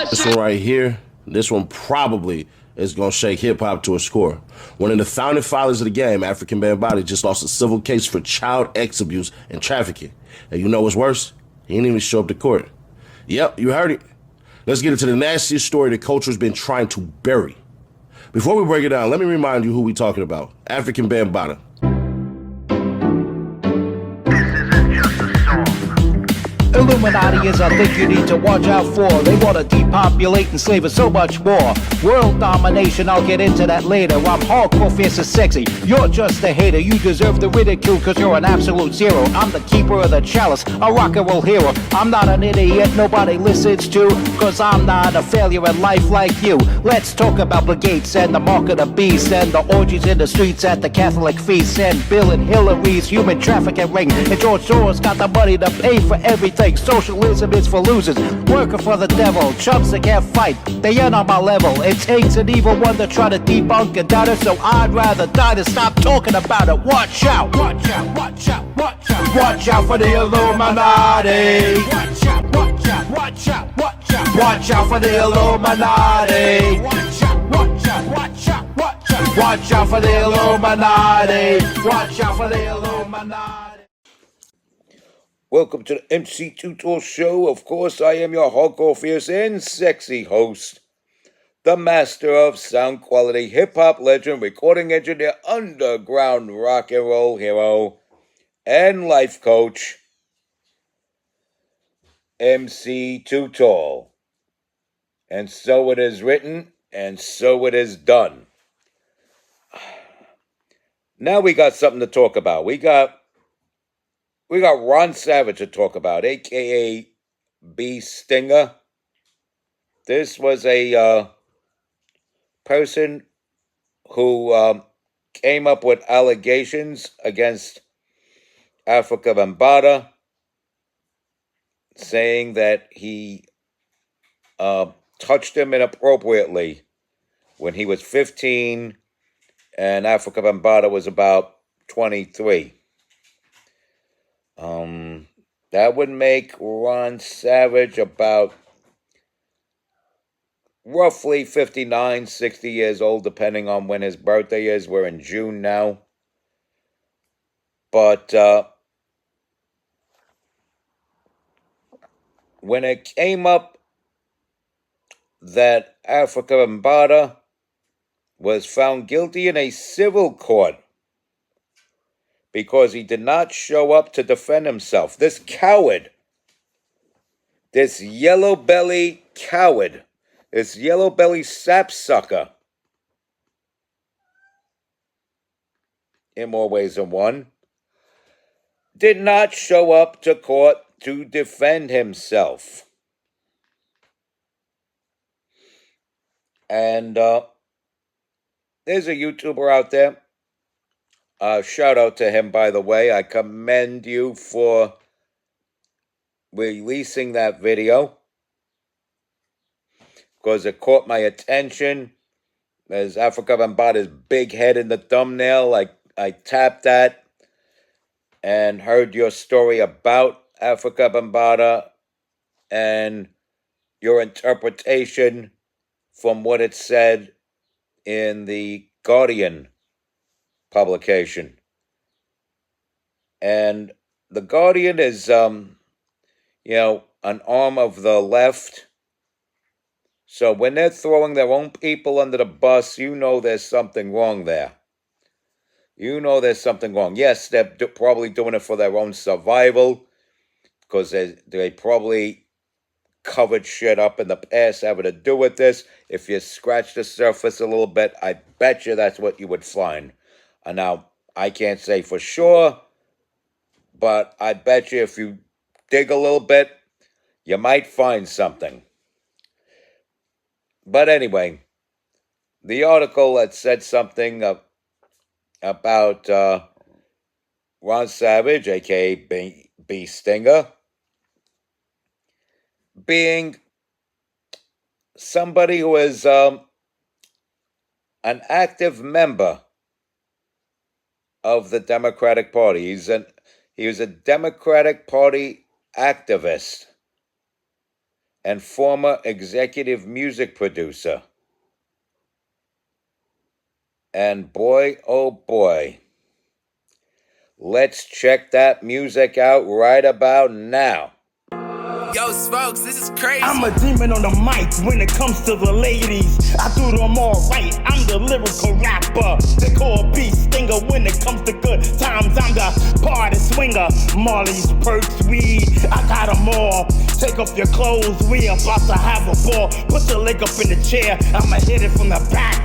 This one right here, this one probably is going to shake hip-hop to a score. One of the founding fathers of the game, Afrika Bambaataa, just lost a civil case for child sex abuse and trafficking. And you know what's worse? He didn't even show up to court. Yep, you heard it. Let's get into the nastiest story the culture's been trying to bury. Before we break it down, let me remind you who we're talking about. Afrika Bambaataa. Illuminati is a thing you need to watch out for. They want to depopulate and slave us so much more. World domination, I'll get into that later. I'm hardcore, fierce and sexy. You're just a hater. You deserve the ridicule because you're an absolute zero. I'm the keeper of the chalice, a rock and roll hero. I'm not an idiot nobody listens to, because I'm not a failure in life like you. Let's talk about Bill Gates and the mark of the beast and the orgies in the streets at the Catholic feasts and Bill and Hillary's human trafficking ring. And George Soros got the money to pay for everything. Socialism is for losers, working for the devil. Chumps that can't fight, they ain't on my level. It takes an evil one to try to debunk and doubt it, so I'd rather die than stop talking about it. Watch out, watch out, watch out, watch out. Watch out for the Illuminati. Watch out, watch out, watch out, watch out. Watch out for the Illuminati. Watch out, watch out, watch out, watch out. Watch out for the Illuminati. Watch out for the Illuminati. Welcome to the MC Tutor Show. Of course, I am your hardcore, fierce, and sexy host, the master of sound quality, hip-hop legend, recording engineer, underground rock and roll hero, and life coach, MC Tutor. And so it is written, and so it is done. Now we got something to talk about. We got Ron Savage to talk about, a.k.a. B. Stinger. This was a person who came up with allegations against Afrika Bambaataa, saying that he touched him inappropriately when he was 15 and Afrika Bambaataa was about 23. That would make Ron Savage about roughly 59, 60 years old, depending on when his birthday is. We're in June now. But when it came up that Afrika Bambaataa was found guilty in a civil court because he did not show up to defend himself. This coward, this yellow belly coward, this yellow belly sapsucker, in more ways than one, did not show up to court to defend himself. And there's a YouTuber out there. Shout out to him, by the way. I commend you for releasing that video because it caught my attention. There's Afrika Bambaataa's big head in the thumbnail. I tapped that and heard your story about Afrika Bambaataa and your interpretation from what it said in the Guardian publication. And the Guardian is, an arm of the left. So when they're throwing their own people under the bus, you know there's something wrong there. You know there's something wrong. Yes, they're probably doing it for their own survival because they probably covered shit up in the past having to do with this. If you scratch the surface a little bit, I bet you that's what you would find. Now, I can't say for sure, but I bet you if you dig a little bit, you might find something. But anyway, the article that said something about Ron Savage, a.k.a. B. Stinger, being somebody who is an active member of the Democratic Party. He was a Democratic Party activist. and former executive music producer. And boy, oh boy, let's check that music out right about now. Yo, Smokes, this is crazy. I'm a demon on the mic when it comes to the ladies. I do them all right. I'm the lyrical rapper. They call beast stinger when it comes to good times. I'm the party swinger. Molly's perks, weed. I got them all. Take off your clothes. We about to have a ball. Put your leg up in the chair. I'ma hit it from the back.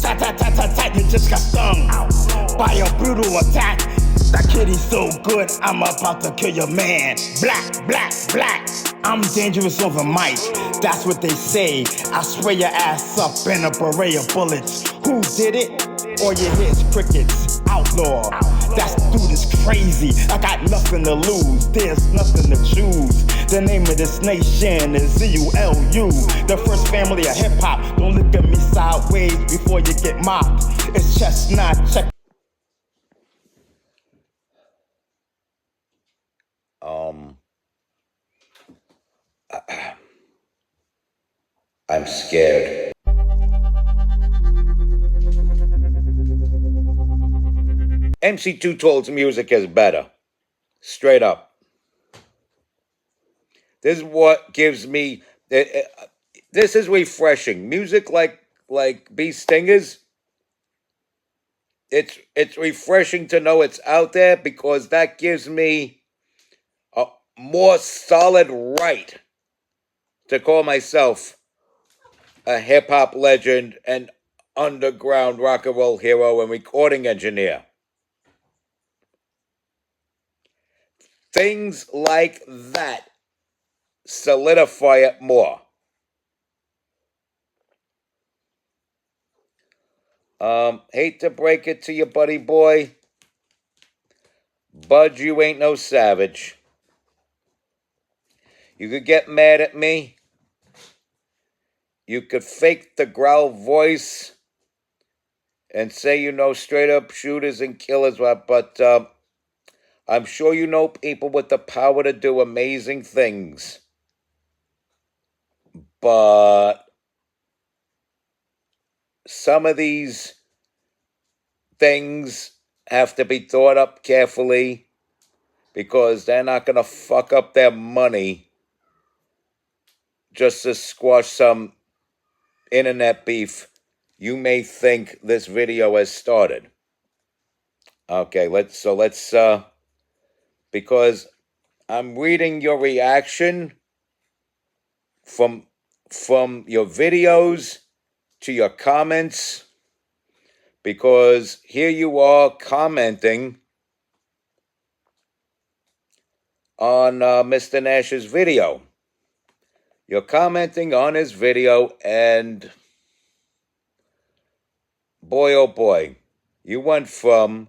Tat, tat, tat, tat, tat. You just got stung by a brutal attack. That kitty's so good, I'm about to kill your man. Black, black, black. I'm dangerous over mic, that's what they say. I spray your ass up in a beret of bullets. Who did it? All you hear is crickets. Outlaw, that dude is crazy. I got nothing to lose, there's nothing to choose. The name of this nation is ZULU, the first family of hip-hop. Don't look at me sideways before you get mocked. It's chestnut, check. I'm scared. MC Too Tall's music is better. Straight up. This is what gives me... this is refreshing. Music like Bee Stingers, it's refreshing to know it's out there because that gives me a more solid right to call myself a hip-hop legend and underground rock and roll hero and recording engineer. Things like that solidify it more. Hate to break it to you, buddy boy. Bud, you ain't no savage. You could get mad at me. You could fake the growl voice and say you know straight up shooters and killers, but I'm sure you know people with the power to do amazing things. But some of these things have to be thought up carefully because they're not going to fuck up their money just to squash some internet beef you may think this video has started. Okay, let's because I'm reading your reaction from your videos to your comments, because here you are commenting on Mr. Nash's video. You're commenting on his video, and boy, oh boy, you went from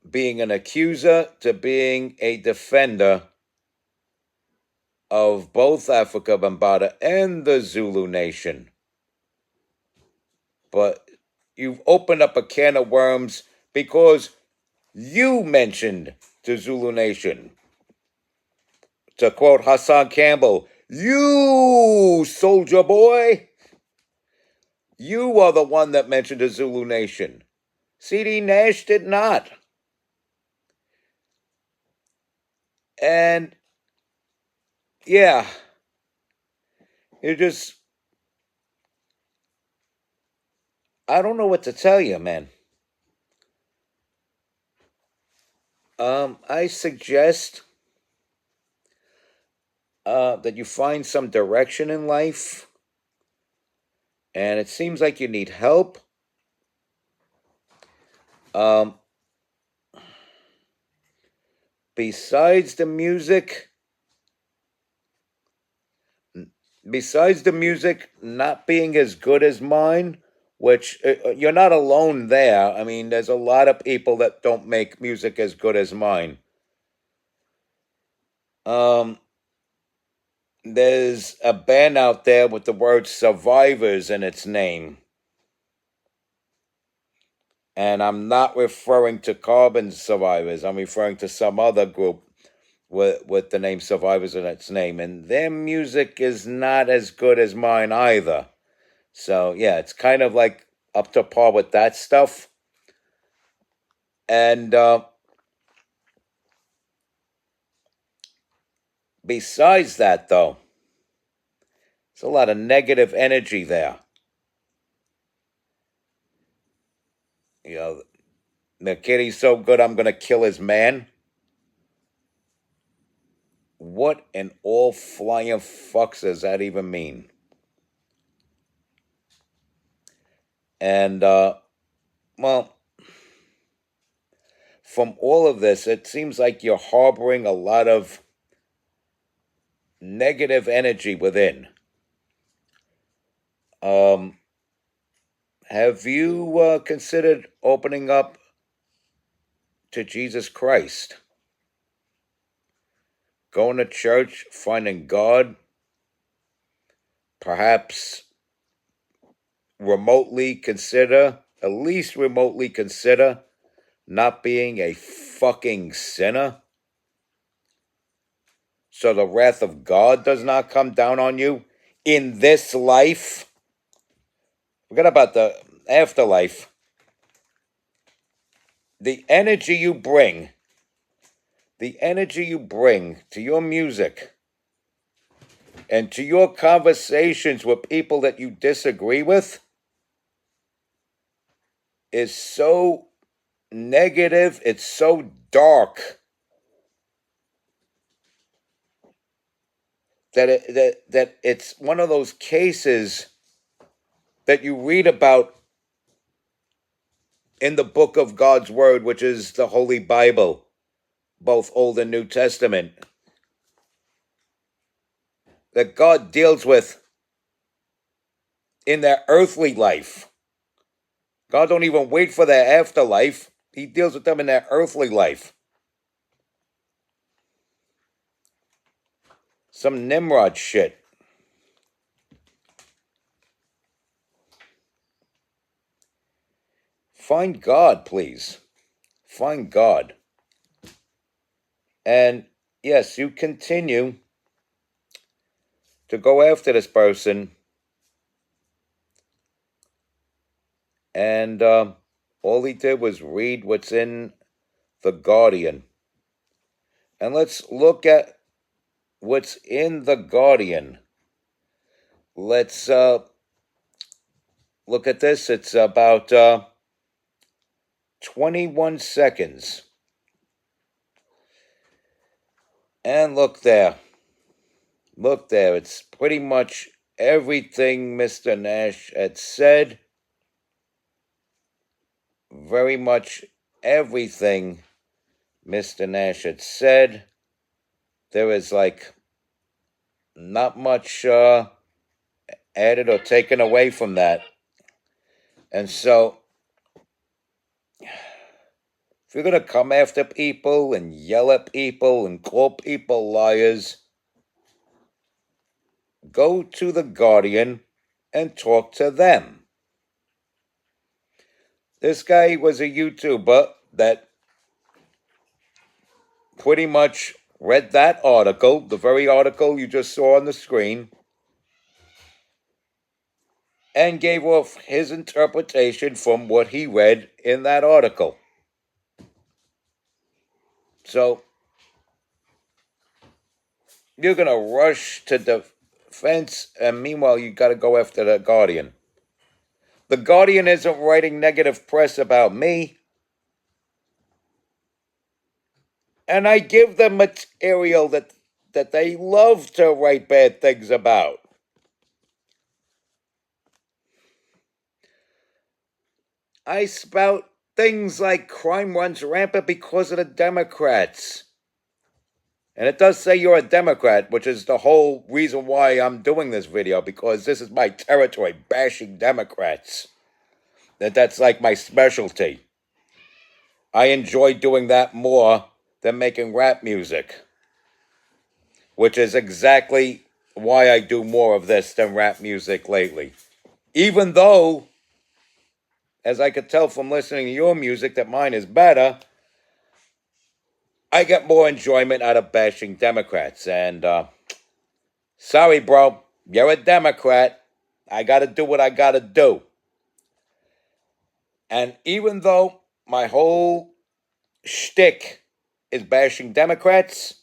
being an accuser to being a defender of both Afrika Bambaataa and the Zulu Nation. But you've opened up a can of worms because you mentioned the Zulu Nation. To quote Hassan Campbell, you, soldier boy, you are the one that mentioned the Zulu Nation. C.D. Nash did not. And, yeah, you just... I don't know what to tell you, man. I suggest that you find some direction in life, and it seems like you need help. Besides the music not being as good as mine, which you're not alone there. I mean, there's a lot of people that don't make music as good as mine. There's a band out there with the word Survivors in its name. And I'm not referring to Carbon Survivors. I'm referring to some other group with the name Survivors in its name, and their music is not as good as mine either. So yeah, it's kind of like up to par with that stuff. And besides that, though, there's a lot of negative energy there. You know, the kid, he's so good, I'm gonna kill his man. What in all flying fucks does that even mean? And, well, from all of this, it seems like you're harboring a lot of negative energy within. Have you considered opening up to Jesus Christ? Going to church, finding God, perhaps at least remotely consider not being a fucking sinner, so the wrath of God does not come down on you in this life. Forget about the afterlife. The energy you bring to your music and to your conversations with people that you disagree with is so negative, it's so dark, that it's one of those cases that you read about in the book of God's Word, which is the Holy Bible, both Old and New Testament, that God deals with in their earthly life. God don't even wait for their afterlife. He deals with them in their earthly life. Some Nimrod shit. Find God, please. Find God. And yes, you continue to go after this person, and all he did was read what's in The Guardian. And let's look at what's in The Guardian. Let's look at this. It's about 21 seconds. And look there. Look there. It's pretty much everything Mr. Nash had said. Very much everything Mr. Nash had said. There is like not much added or taken away from that. And so, if you're going to come after people and yell at people and call people liars, go to The Guardian and talk to them. This guy was a YouTuber that pretty much read that article, the very article you just saw on the screen, and gave off his interpretation from what he read in that article. So, you're going to rush to defense, and meanwhile, you got to go after The Guardian. The Guardian isn't writing negative press about me. And I give them material that they love to write bad things about. I spout things like crime runs rampant because of the Democrats. And it does say you're a Democrat, which is the whole reason why I'm doing this video, because this is my territory, bashing Democrats. That's like my specialty. I enjoy doing that more than making rap music, which is exactly why I do more of this than rap music lately. Even though, as I could tell from listening to your music, that mine is better, I get more enjoyment out of bashing Democrats. And sorry, bro, you're a Democrat. I got to do what I got to do. And even though my whole shtick is bashing Democrats,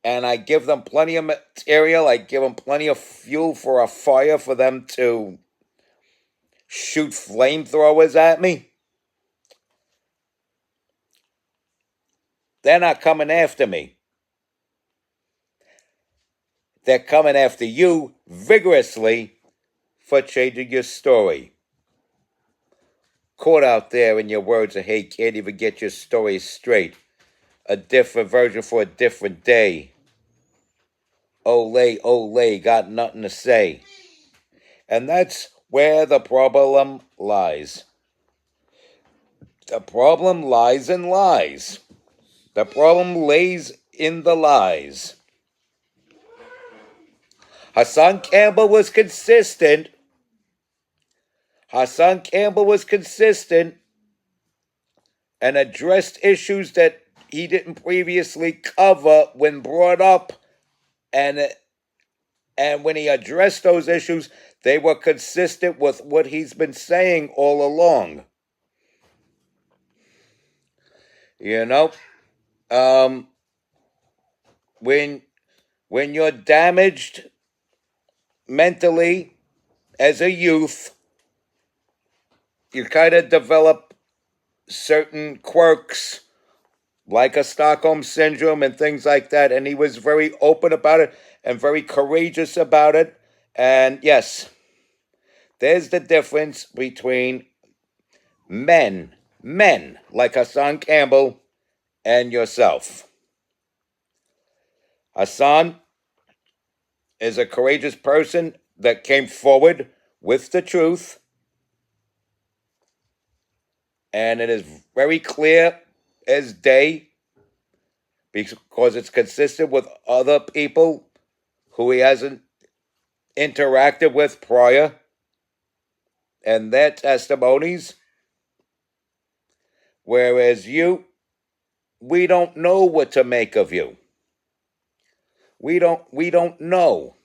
and I give them plenty of material, I give them plenty of fuel for a fire for them to shoot flamethrowers at me, they're not coming after me. They're coming after you vigorously for changing your story. Caught out there in your words of hate, can't even get your story straight. A different version for a different day. Olay, olay, got nothing to say. And that's where the problem lies. The problem lies in lies. The problem lays in the lies. Hassan Campbell was consistent. Hassan Campbell was consistent and addressed issues that he didn't previously cover when brought up. And when he addressed those issues, they were consistent with what he's been saying all along. You know, when you're damaged mentally as a youth, you kind of develop certain quirks like a Stockholm syndrome and things like that. And he was very open about it and very courageous about it. And yes, there's the difference between men like Hassan Campbell and yourself. Hassan is a courageous person that came forward with the truth. And it is very clear as day because it's consistent with other people who he hasn't interacted with prior and their testimonies. Whereas you, we don't know what to make of you. We don't know.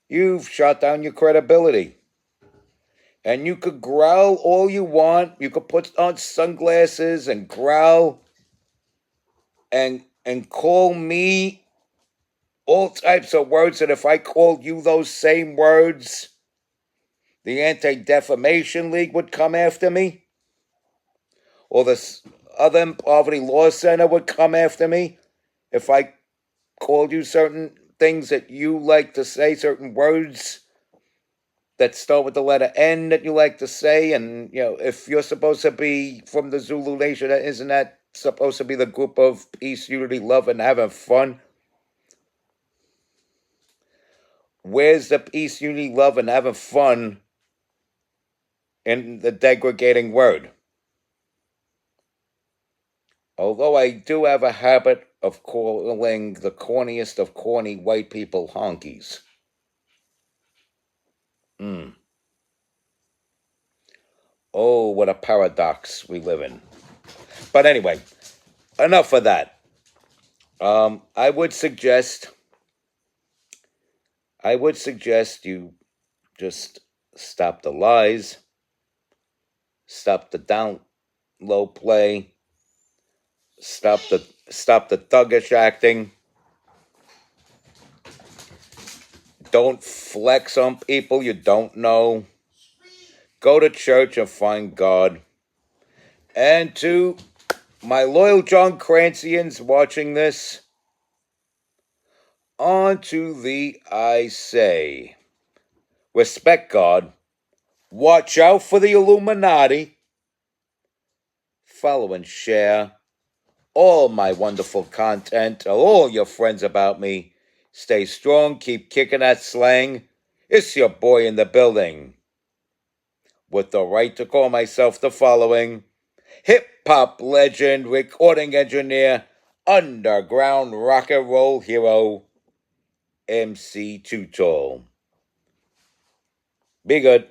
You've shot down your credibility. And you could growl all you want. You could put on sunglasses and growl and call me all types of words. And if I called you those same words, the Anti-Defamation League would come after me. Or the other Poverty Law Center would come after me. If I called you certain things that you like to say, certain words that start with the letter N that you like to say, and if you're supposed to be from the Zulu Nation, isn't that supposed to be the group of peace, unity, love, and having fun? Where's the peace, unity, love, and having fun in the degrading word? Although I do have a habit of calling the corniest of corny white people honkies. Oh, what a paradox we live in. But anyway, enough of that. I would suggest you just stop the lies, stop the down low play, stop the thuggish acting. Don't flex on people you don't know. Go to church and find God. And to my loyal John Crancians watching this, on to the I say. Respect God. Watch out for the Illuminati. Follow and share all my wonderful content. Tell all your friends about me. Stay strong. Keep kicking that slang. It's your boy in the building. With the right to call myself the following: hip-hop legend, recording engineer, underground rock and roll hero, MC Too Tall. Be good.